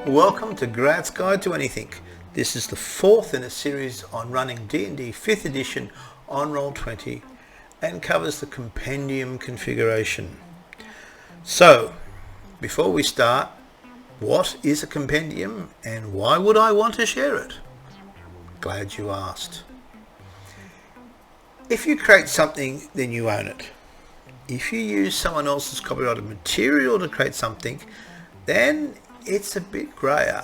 Welcome to Grad's Guide to Anything. This is the fourth in a series on running D&D 5th edition on Roll20 and covers the compendium configuration. So, before we start, what is a compendium and why would I want to share it? Glad you asked. If you create something, then you own it. If you use someone else's copyrighted material to create something, then it's a bit grayer.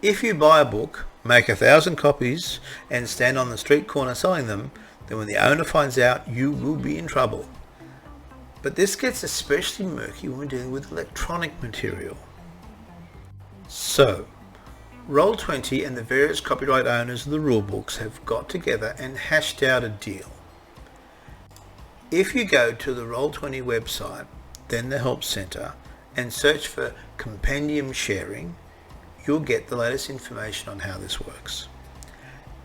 If you buy a book, make 1,000 copies and stand on the street corner selling them, then when the owner finds out, you will be in trouble. But this gets especially murky when we're dealing with electronic material. So, Roll20 and the various copyright owners of the rulebooks have got together and hashed out a deal. If you go to the Roll20 website, then the Help Center, and search for compendium sharing, you'll get the latest information on how this works.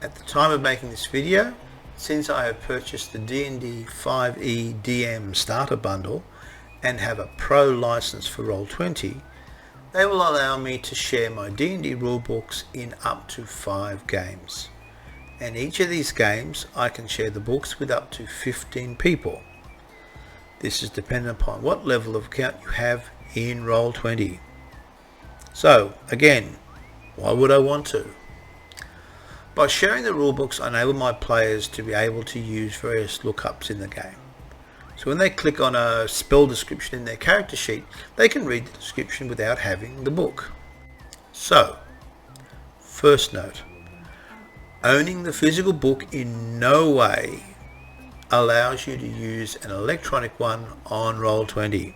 At the time of making this video, since I have purchased the D&D 5e DM starter bundle and have a pro license for Roll20, they will allow me to share my D&D rulebooks in up to 5 games. And each of these games I can share the books with up to 15 people. This is dependent upon what level of account you have in Roll20. So again, why would I want to? By sharing the rulebooks, I enable my players to be able to use various lookups in the game. So when they click on a spell description in their character sheet, they can read the description without having the book. So, first note, owning the physical book in no way allows you to use an electronic one on Roll20.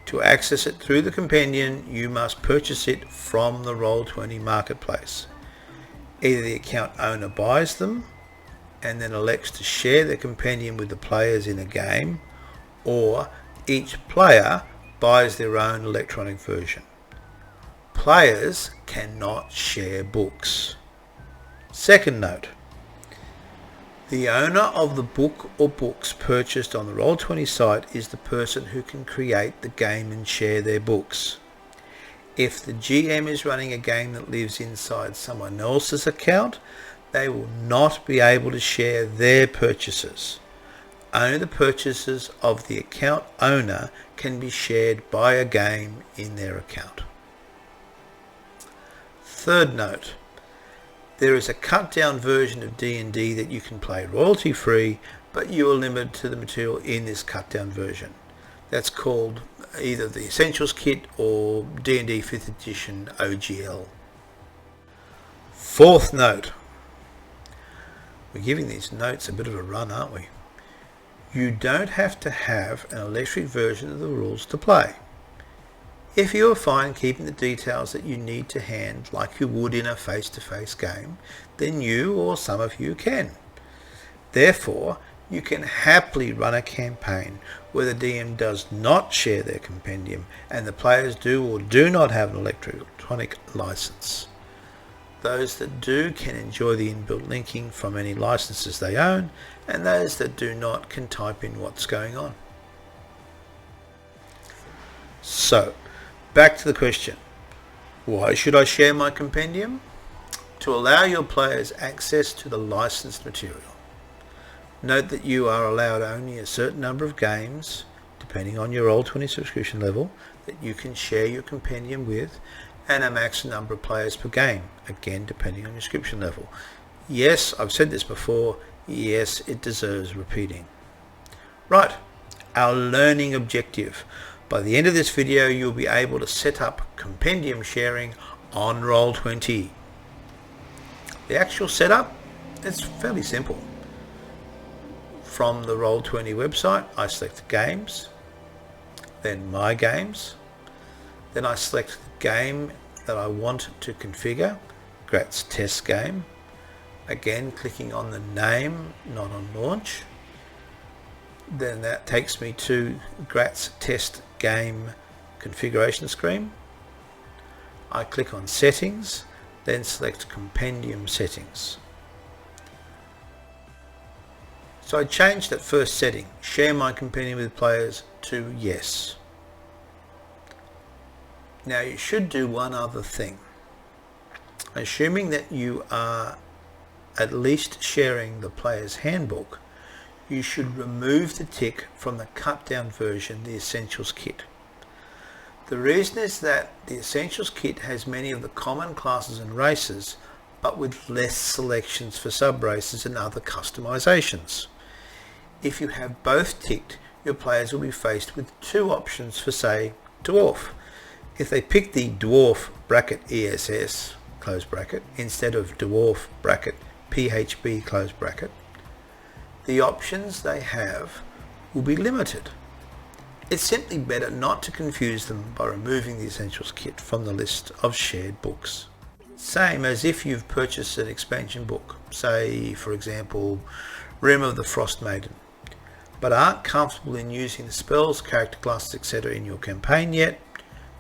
To access it through the compendium, you must purchase it from the Roll20 marketplace. Either the account owner buys them and then elects to share the compendium with the players in a game, or each player buys their own electronic version. Players cannot share books. Second note, the owner of the book or books purchased on the Roll20 site is the person who can create the game and share their books. If the GM is running a game that lives inside someone else's account, they will not be able to share their purchases. Only the purchases of the account owner can be shared by a game in their account. Third note, there is a cut down version of D&D that you can play royalty free, but you are limited to the material in this cut down version. That's called either the Essentials Kit or D&D 5th edition OGL. Fourth note, we're giving these notes a bit of a run, aren't we? You don't have to have an electric version of the rules to play. If you are fine keeping the details that you need to hand like you would in a face-to-face game, then you or some of you can. Therefore, you can happily run a campaign where the DM does not share their compendium and the players do or do not have an electronic license. Those that do can enjoy the inbuilt linking from any licenses they own, and those that do not can type in what's going on. So, back to the question, why should I share my compendium? To allow your players access to the licensed material. Note that you are allowed only a certain number of games, depending on your Roll20 subscription level, that you can share your compendium with, and a max number of players per game, again depending on your subscription level. Yes, I've said this before, yes, it deserves repeating. Right, our learning objective. By the end of this video, you'll be able to set up compendium sharing on Roll20. The actual setup is fairly simple. From the Roll20 website, I select Games, then My Games, then I select the game that I want to configure, Grat's test game, again clicking on the name, not on launch. Then that takes me to Grat's test game configuration screen. I click on settings, then select compendium settings. So I changed that first setting, share my compendium with players, to yes. Now you should do one other thing. Assuming that you are at least sharing the player's handbook, you should remove the tick from the cut down version, the Essentials Kit. The reason is that the Essentials Kit has many of the common classes and races, but with less selections for sub-races and other customizations. If you have both ticked, your players will be faced with two options for, say, Dwarf. If they pick the Dwarf (ESS) close bracket instead of Dwarf (PHB) close bracket, the options they have will be limited. It's simply better not to confuse them by removing the Essentials Kit from the list of shared books. Same as if you've purchased an expansion book, say for example Rim of the Frost Maiden, but aren't comfortable in using the spells, character classes, etc. in your campaign yet,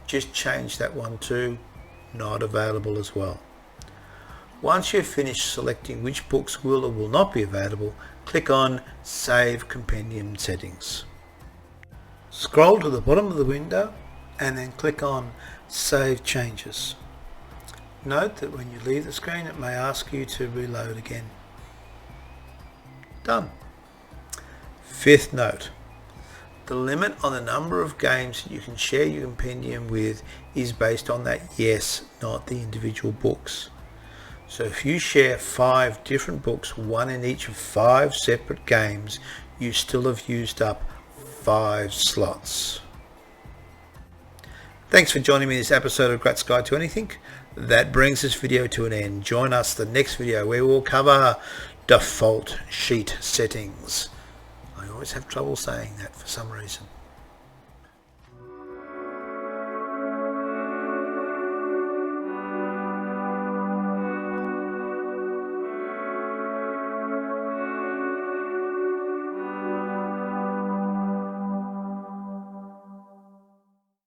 just change that one to not available as well. Once you've finished selecting which books will or will not be available, click on Save Compendium Settings. Scroll to the bottom of the window and then click on Save Changes. Note that when you leave the screen it may ask you to reload again. Done. Fifth note. The limit on the number of games that you can share your compendium with is based on that yes, not the individual books. So if you share 5 different books, one in each of 5 separate games, you still have used up 5 slots. Thanks for joining me in this episode of Grat's Guide to Anything. That brings this video to an end. Join us the next video where we'll cover default sheet settings. I always have trouble saying that for some reason.